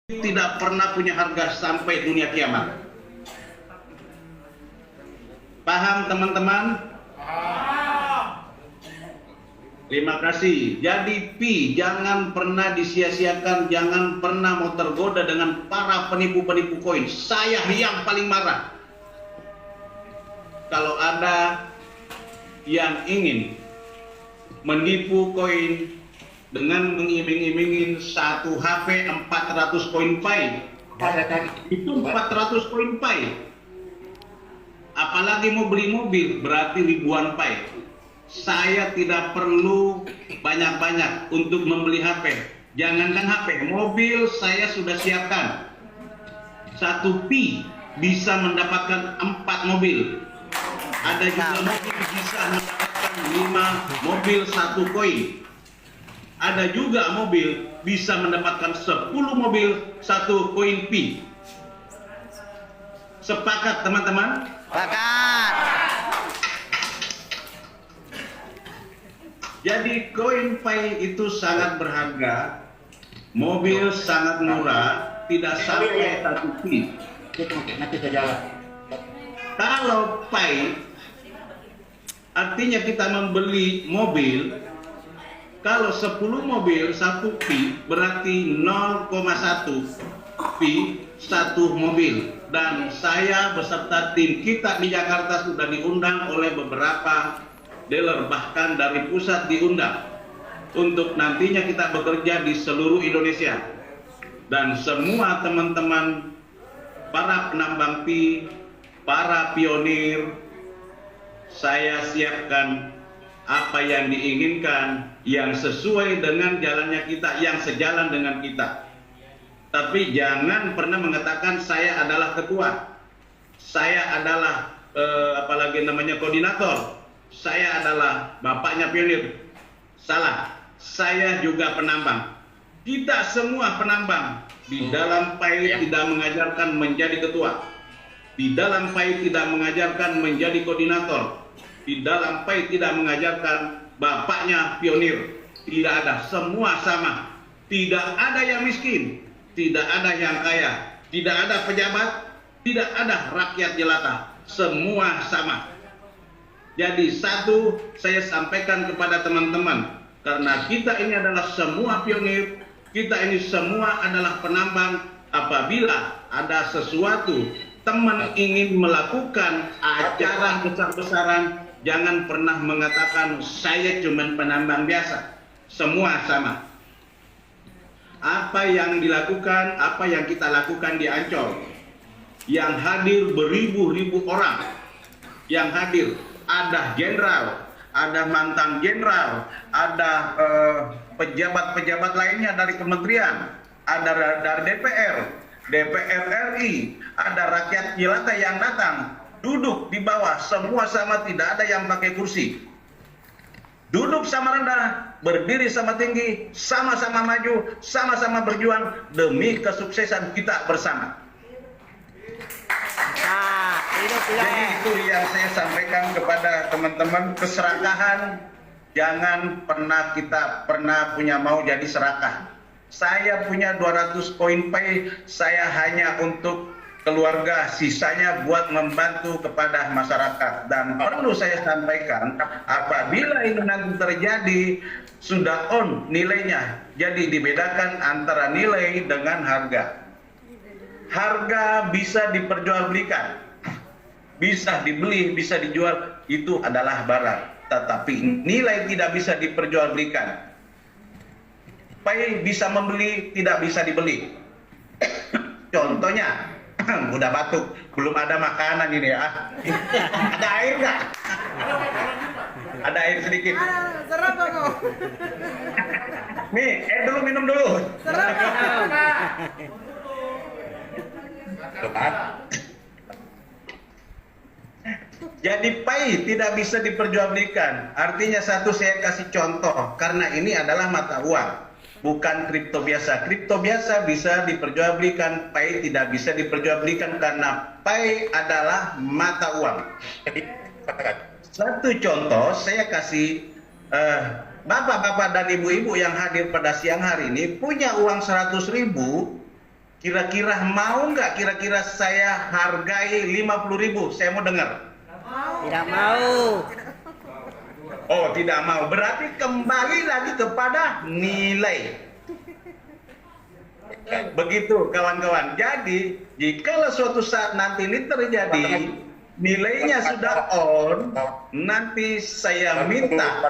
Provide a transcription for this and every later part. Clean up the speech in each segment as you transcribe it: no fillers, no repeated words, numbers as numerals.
tidak pernah punya harga sampai dunia kiamat. Paham teman-teman? Terima kasih. Jadi Pi, jangan pernah disia-siakan, jangan pernah mau tergoda dengan para penipu-penipu koin. Saya yang paling marah kalau ada yang ingin menipu koin dengan mengiming-imingin satu HP 400 koin Pi. Itu 400 koin Pi. Apalagi mau beli mobil berarti ribuan Pi. Saya tidak perlu banyak-banyak untuk membeli HP. Jangankan HP, mobil saya sudah siapkan. Satu Pi bisa mendapatkan 4 mobil. Ada juga mobil bisa mendapatkan 5 mobil 1 koin. Ada juga mobil bisa mendapatkan 10 mobil 1 koin Pi. Sepakat teman-teman? Sepakat. Jadi koin Pi itu sangat berharga, mobil sangat murah, tidak sampai 1 Pi. Nanti saya jalan. Kalau Pi artinya kita membeli mobil, kalau 10 mobil 1 Pi berarti 0,1 Pi 1 mobil. Dan saya beserta tim kita di Jakarta sudah diundang oleh beberapa dealer, bahkan dari pusat diundang untuk nantinya kita bekerja di seluruh Indonesia. Dan semua teman-teman para penambang Pi, para pionir, saya siapkan apa yang diinginkan, yang sesuai dengan jalannya kita, yang sejalan dengan kita. Tapi jangan pernah mengatakan saya adalah ketua, saya adalah apalagi namanya koordinator, saya adalah bapaknya pionir. Salah, saya juga penambang. Kita semua penambang. Di dalam Pi tidak mengajarkan menjadi ketua, di dalam Pi tidak mengajarkan menjadi koordinator, di dalam Pi tidak mengajarkan bapaknya pionir. Tidak ada, semua sama. Tidak ada yang miskin, tidak ada yang kaya, tidak ada pejabat, tidak ada rakyat jelata. Semua sama. Jadi satu, saya sampaikan kepada teman-teman, karena kita ini adalah semua pionir, kita ini semua adalah penambang. Apabila ada sesuatu teman ingin melakukan acara besar-besaran, jangan pernah mengatakan saya cuma penambang biasa. Semua sama. Apa yang dilakukan, apa yang kita lakukan di Ancol, yang hadir beribu-ribu orang, yang hadir ada jenderal, ada mantan jenderal, ada pejabat-pejabat lainnya dari kementerian, ada dari DPR RI, ada rakyat jelata yang datang, duduk di bawah, semua sama, tidak ada yang pakai kursi. Duduk sama rendah, berdiri sama tinggi, sama-sama maju, sama-sama berjuang demi kesuksesan kita bersama. Jadi itu yang saya sampaikan kepada teman-teman, keserakahan jangan pernah kita punya mau jadi serakah. Saya punya 200 koin Pi, saya hanya untuk keluarga, sisanya buat membantu kepada masyarakat. Dan perlu saya sampaikan, apabila ini nanti terjadi sudah on nilainya, jadi dibedakan antara nilai dengan harga. Harga bisa diperjualbelikan, bisa dibeli, bisa dijual, itu adalah barang. Tetapi nilai tidak bisa diperjualbelikan. Pi bisa membeli, tidak bisa dibeli. Contohnya, udah batuk, belum ada makanan ini ya. Ada air nggak? Ada air sedikit. Serap aku. Nih, dulu minum dulu. Serap aku. Jadi Pi tidak bisa diperjualbelikan. Artinya satu, saya kasih contoh, karena ini adalah mata uang, bukan kripto biasa. Kripto biasa bisa diperjualbelikan, Pi tidak bisa diperjualbelikan karena Pi adalah mata uang. Satu contoh saya kasih, bapak-bapak dan ibu-ibu yang hadir pada siang hari ini punya uang 100.000, Kira-kira mau nggak kira-kira saya hargai 50.000? Saya mau dengar. Tidak mau. Oh, tidak mau. Berarti kembali lagi kepada nilai. Begitu kawan-kawan. Jadi, jika suatu saat nanti ini terjadi, nilainya sudah on, nanti saya minta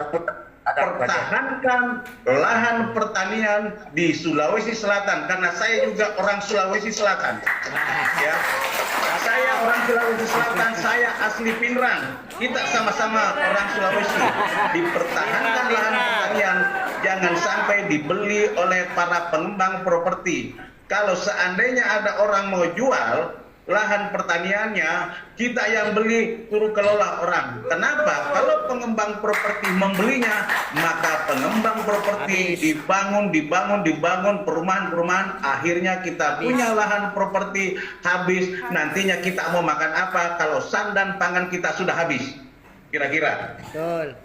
pertahankan lahan pertanian di Sulawesi Selatan, karena saya juga orang Sulawesi Selatan. Ya, saya orang Sulawesi Selatan, saya asli Pinrang. Kita sama-sama orang Sulawesi. Dipertahankan lahan pertanian, jangan sampai dibeli oleh para pengembang properti. Kalau seandainya ada orang mau jual lahan pertaniannya, kita yang beli suruh kelola orang. Kenapa? Kalau pengembang properti membelinya, maka pengembang properti dibangun perumahan-perumahan, akhirnya kita punya lahan properti habis. Nantinya kita mau makan apa kalau sandan pangan kita sudah habis? Kira-kira. Betul.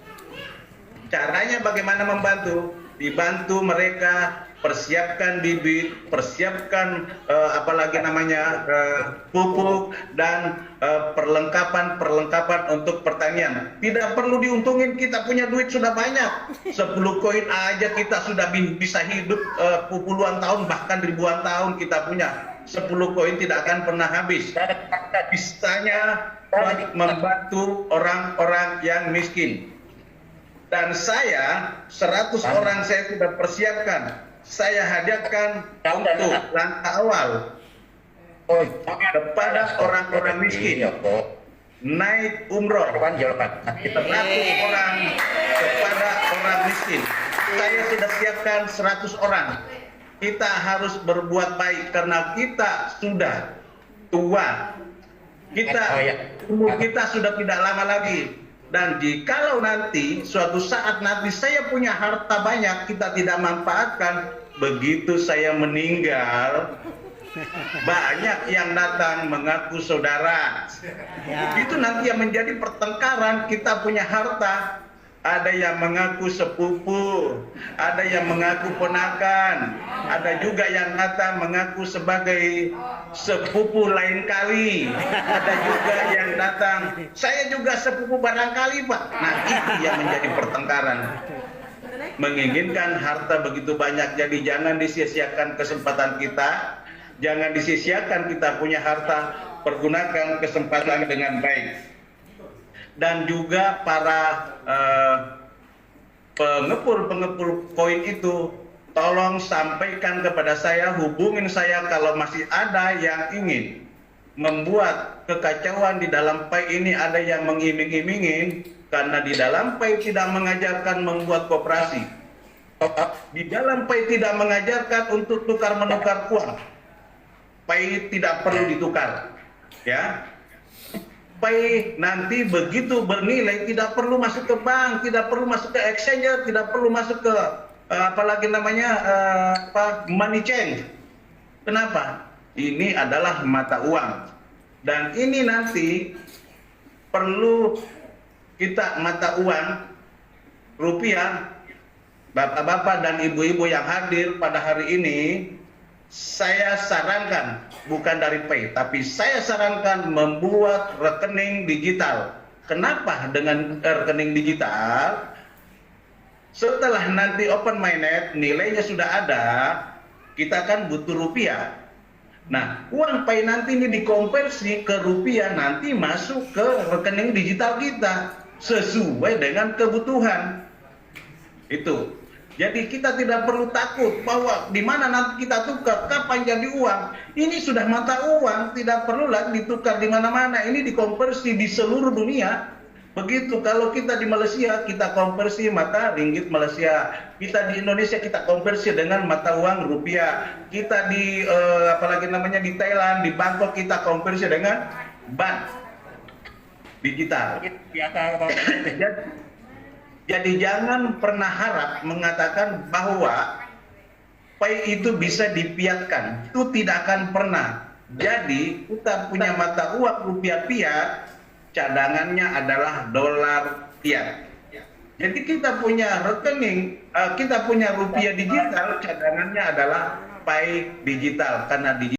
Caranya bagaimana membantu? Dibantu mereka persiapkan bibit, persiapkan pupuk dan perlengkapan untuk pertanian. Tidak perlu diuntungin, kita punya duit sudah banyak. 10 koin aja kita sudah bisa hidup puluhan tahun, bahkan ribuan tahun kita punya. 10 koin tidak akan pernah habis. Bisanya membantu orang-orang yang miskin. Dan saya 100 orang saya sudah persiapkan. Saya hadiahkan untuk langkah awal kepada orang-orang miskin, naik umroh 100 orang kepada orang miskin. Saya sudah siapkan 100 orang. Kita harus berbuat baik karena kita sudah tua. Umur kita sudah tidak lama lagi. Dan jikalau nanti suatu saat nanti saya punya harta banyak, kita tidak manfaatkan, begitu saya meninggal, banyak yang datang mengaku saudara. Itu nanti yang menjadi pertengkaran. Kita punya harta, ada yang mengaku sepupu, ada yang mengaku ponakan, ada juga yang datang mengaku sebagai sepupu lain kali, ada juga yang datang saya juga sepupu barangkali Pak. Nah, itu yang menjadi pertengkaran. Menginginkan harta begitu banyak, jadi jangan disia-siakan kesempatan kita, jangan disia-siakan kita punya harta, pergunakan kesempatan dengan baik. Dan juga para pengepul koin itu, tolong sampaikan kepada saya, hubungin saya kalau masih ada yang ingin membuat kekacauan di dalam PAI ini. Ada yang mengiming-imingin, karena di dalam PAI tidak mengajarkan membuat koperasi. Di dalam PAI tidak mengajarkan untuk tukar-menukar uang. PAI tidak perlu ditukar, ya. PAI nanti begitu bernilai tidak perlu masuk ke bank, tidak perlu masuk ke exchanger, tidak perlu masuk ke money change. Kenapa? Ini adalah mata uang. Dan ini nanti perlu kita mata uang rupiah. Bapak-bapak dan ibu-ibu yang hadir pada hari ini, saya sarankan, bukan dari PAI, tapi saya sarankan membuat rekening digital. Kenapa dengan rekening digital? Setelah nanti open mainnet, nilainya sudah ada, kita kan butuh rupiah. Nah, uang PAI nanti ini dikonversi ke rupiah, nanti masuk ke rekening digital kita sesuai dengan kebutuhan. Itu. Jadi kita tidak perlu takut bahwa di mana nanti kita tukar, kapan jadi uang. Ini sudah mata uang, tidak perlu lagi ditukar di mana-mana. Ini dikonversi di seluruh dunia. Begitu kalau kita di Malaysia, kita konversi mata ringgit Malaysia. Kita di Indonesia, kita konversi dengan mata uang rupiah. Kita di di Thailand, di Bangkok, kita konversi dengan baht digital. Jadi jangan pernah harap mengatakan bahwa PAI itu bisa dipiatkan. Itu tidak akan pernah. Jadi kita punya mata uang rupiah piat, cadangannya adalah dolar piat. Jadi kita punya rekening, kita punya rupiah digital, cadangannya adalah PAI digital. Karena digital